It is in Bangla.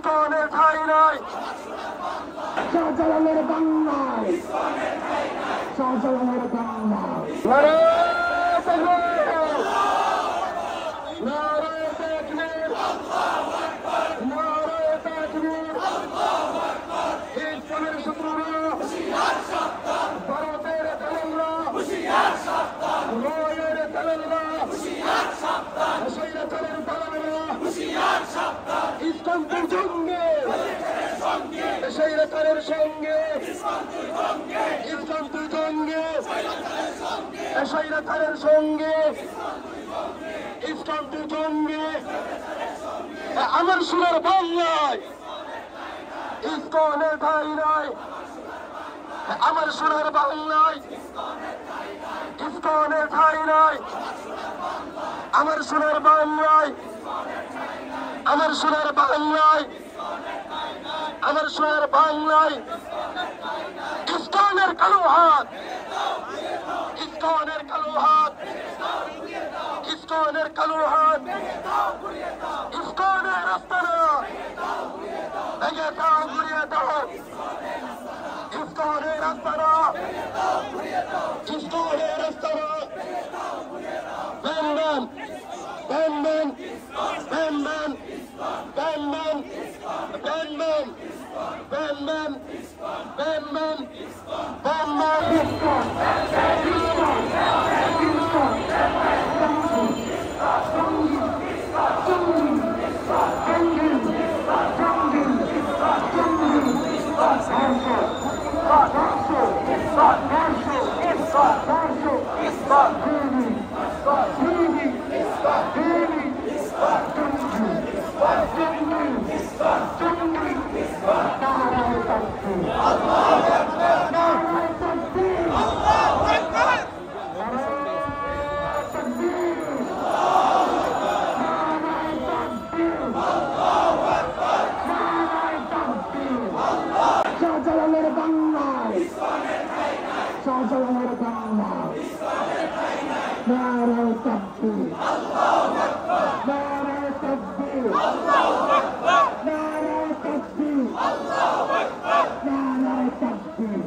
ইসকনের ঠাই নাই, শাহজালালের বাংলায়, শাহজালালের বাংলায়। নারে তাকবীর, নারে তাকবীর, নারে তাকবীর। ইসকনের শত্রুরা, ভারতের দালালরা, রয়ের দালালরা, স্বৈরাচারের দালালরা, ইসকন সঙ্গে, স্বৈরাচারের সঙ্গে, ইসকন সঙ্গে, স্বৈরাচারের সঙ্গে, ইসকন সঙ্গে। আমার সোনার বাংলায় ইসকনের ঠাই নাই, আমার সোনার বাংলায় ইসকনের ঠাই নাই, আমার সোনার বাংলায়, আমার সোনার বাংলায়, আমার সোনার বাংলায়। ইসকনের কালো হাত, ইসকনের কালো হাত, ইসকনের কালো হাত, ইসকনের রাস্তারা ভেঙে দাও, ঘুরিয়ে দাও। ইসকনের রাস্তারা, ইসকনের রাস্তারা ভেঙবেন, ভেঙবেন, ভেঙবেন, ভেঙবেন, ভেঙবেন, ভেঙবেন, ভেঙবেন, শাহজালালের বাংলায়, শাহজালালের বাংলায়। নারে তাকবীর, নারে তাকবীর, নারে তাকবীর, নারে তাকবীর।